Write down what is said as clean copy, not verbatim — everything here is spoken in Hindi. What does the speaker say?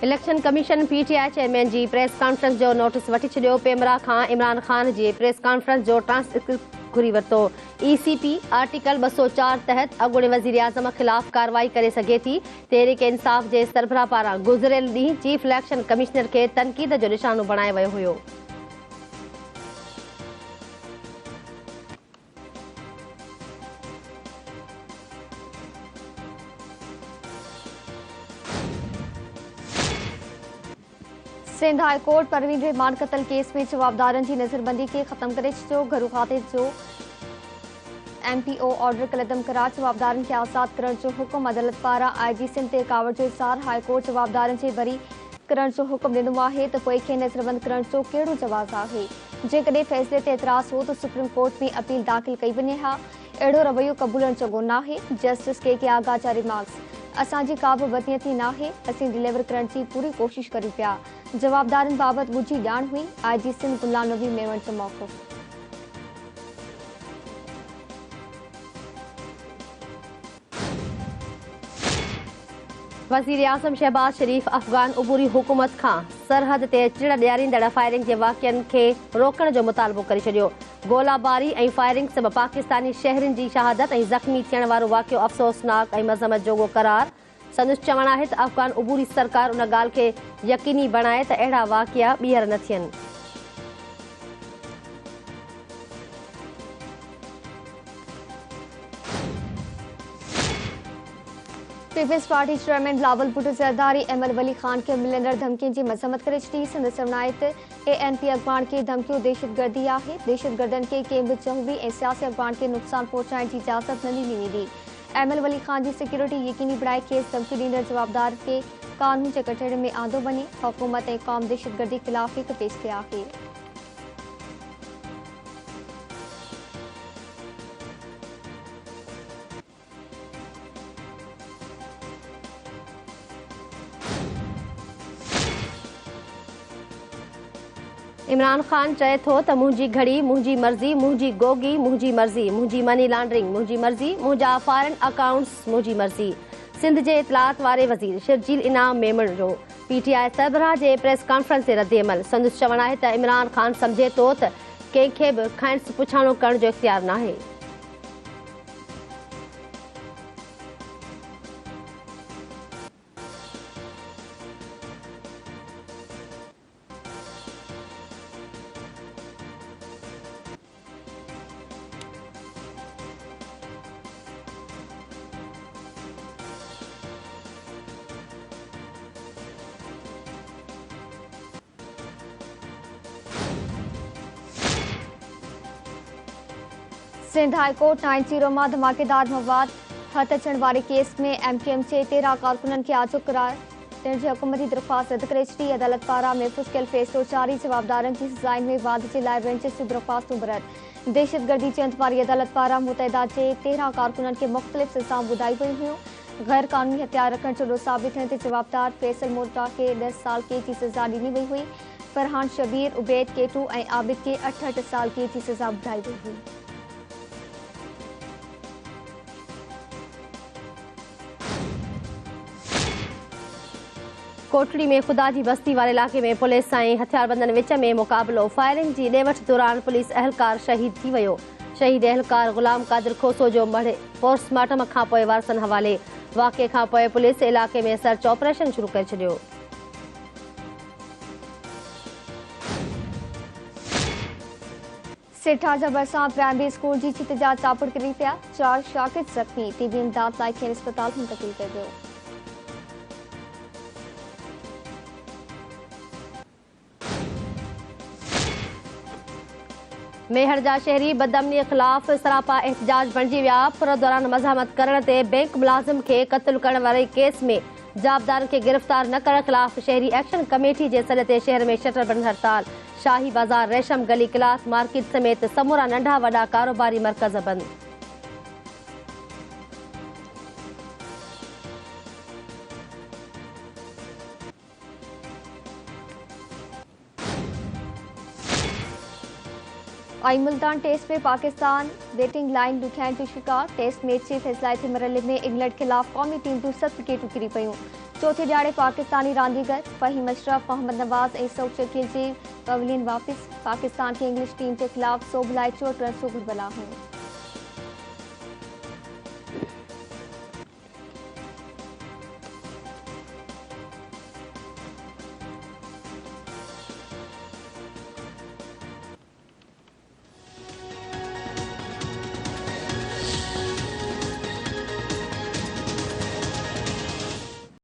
इलेक्शन कमीशन पीटीआई चेयरमैन जी प्रेस कॉन्फ्रेंस जो नोटिस वठी छॾियो। पेमरा खां इमरान खान जी प्रेस कॉन्फ्रेंस जो ट्रांसक्रिप्ट घुरी वरितो। ईसीपी आर्टिकल 204 तहत अॻूणे वज़ीर आज़म ख़िलाफ़ कार्रवाई करे सघे थी। तहरीक इंसाफ़ जे सरबराह पारां गुज़िरियल ॾींहुं चीफ इलेक्शन कमिश्नर खे तनक़ीद जो निशानो बणायो वियो हुयो। सिंध हाई कोर्ट परवीन रहमान कत्ल केस में जवाबदारनि जी नज़रबंदी खे ख़त्म करे छॾियो। घरू खाते जो MPO ऑर्डर कलदम करार जवाबदारनि खे आज़ाद करण जो हुकुम। अदालत पारां IG सिंध ते कावड़ जो इज़हार। हाई कोर्ट जवाबदारनि जे बरी करण जो हुकुम ॾिनो आहे त पोइ खे नज़रबंद करण जो कहिड़ो जवाज़ आहे। जेकॾहिं फ़ैसिले ते एतिराज़ हो त सुप्रीम कोर्ट में अपील दाख़िल कई वञे हा। अहिड़ो रवैयो क़बूलण जो नाहे। जस्टिस KK आगा जा रिमार्क्स। असांजी का बि बदनीयती नाहे। असीं डिलीवर करण जी पूरी कोशिश करियूं पिया। जवाबदारनि बाबति ॻुझी ॼाण हुई। IG सिंध गुलाम नबी मेमण जो मौक़िफ़। वज़ीर आज़म शहबाज शरीफ़ अफ़गान उबूरी हुकूमत खां सरहद ते चिड़ ॾियारींदड़ फायरिंग जे वाक़िअनि खे रोकण जो मुतालबो करे छॾियो। गोलाबारी ऐं फायरिंग सबबि पाकिस्तानी शहरियुनि जी शहादत ऐं ज़ख़्मी थियण वारो वाक़िओ अफ़सोसनाक ऐं मज़म्मत जोॻो करार। संदसि चवणु आहे त अफ़गान उबूरी सरकार उन ॻाल्हि खे यकीनी बणाए त अहिड़ा वाक़िआ ॿीहर न थियनि। Peoples party chairman Bilawal Bhutto Zardari Ahmad Wali Khan खे मिलंदड़ धमकियुनि जी मज़म्मत करे छॾी। संदसि चवणु आहे त ANP अॻवान खे धमकियूं दहशतगर्दी आहे। दहशतगर्दनि खे कंहिं बि चहुबी ऐं सियासी अॻवान खे नुक़सान पहुचाइण जी इजाज़त न ॾिनी वेंदी। अहमद वली खान जी सिक्योरिटी यकीनी बणाए खेसि धमकी ॾींदड़ जवाबदार खे कानून जे कटहरे में आंदो वञे। हुकूमत ऐं क़ौम दहशतगर्दी ख़िलाफ़ हिकु पेश ते आहे। इमरान खान चए थो त मुंहिंजी घड़ी, मुंहिंजी मर्ज़ी, मुंहिंजी गोगी, मुंहिंजी मर्ज़ी, मुंहिंजी मनी लॉन्ड्रिंग, मुंहिंजी मर्ज़ी, मुंहिंजा फॉरेन अकाउंट्स, मुंहिंजी मर्ज़ी। सिंध जे इतलात वारे वज़ीर शर्जील इनाम मेमण जो PTI सरबराह जे प्रेस कॉन्फ्रेंस ते रद्द अमल। संदसि चवणु आहे त इमरान खान सम्झे थो त कंहिंखे बि खैंस पुछाणो करण जो इख़्तियार नाहे। सिंध हाई कोर्ट 90 मां धमाकेदार मवाद हथ अचण वारे केस में MKM जे 13 कारकुननि खे आजो करार ॾियण जी हुकूमती दरख़्वास्त रद्द करे छॾी। अदालत पारां महफ़ूज़ कयल फ़ैसिलो जारी। जवाबदारनि जी सज़ाउनि में वाध जे लाइ बेंचेस जूं दरख़्वास्तूं रद्द। दहशतगर्दी चंद वारी अदालत पारां मुतहिदा जे 13 कारकुननि खे मुख़्तलिफ़ सज़ाऊं ॿुधाई वयूं हुयूं। गैर क़ानूनी हथियार रखण जो ॾोह साबित थियण ते जवाबदार फैसल मोटा खे 10 साल कैद जी सज़ा ॾिनी वई हुई। फरहान शबीर, उबैद केटू ऐं आबिद खे 8 साल कैद जी सज़ा ॿुधाई वई हुई। कोटड़ी में ख़ुदा जी बस्ती वारे इलाक़े में पुलिस ऐं हथियारबंदनि विच में मुक़ाबिलो। फायरिंग जी ॾे वठि दौरान पुलिस अहलकार शहीद थी वियो। शहीद अहलकार ग़ुलाम कादिर खोसो जो मढ़े पोस्टमार्टम खां पोइ वारसनि हवाले। वाक़िए खां पोइ पुलिस इलाक़े में सर्च ऑपरेशन शुरू करे छॾियो। सेठा जा भरिसां प्राइमरी स्कूल जी छित जा चापड़ किरी पिया। 4 शागिर्द ज़ख़्मी। TB इमदाद लाइ खेनि अस्पताल मुंतक़िल कयो वियो। मेहर जा शहरी बदअमनी ख़िलाफ़ सरापा एहतजाज बणिजी विया। पुर दौरान मज़ाहमत करण ते बैंक मुलाज़िम खे क़त्ल करण वारे केस में जाबदारनि खे गिरफ़्तार न करण ख़िलाफ़ शहरी एक्शन कमेटी जे सॾ ते शहर में शटर बंदि हड़ताल। शाही बाज़ार, रेशम गली, क्लास मार्केट समेत समूरा नंढा वॾा कारोबारी मर्कज़ बंदि। आई मुल्तान टेस्ट में पाकिस्तान बैटिंग लाइन ॾुखियाइण जो शिकार। टेस्ट मैच जे फ़ैसिलाती मरहले में इंग्लैंड ख़िलाफ़ क़ौमी टीम जूं 7 विकेटूं किरी पयूं। चौथे ॾियारे पाकिस्तानी रांदीगर फ़हीम अशरफ, मोहम्मद नवाज़ ऐं सऊद शकील जी पवेलियन वापस। पाकिस्तान खे इंग्लिश टीम जे ख़िलाफ़ 100 बलाए 64 रन घुरबला हुयूं।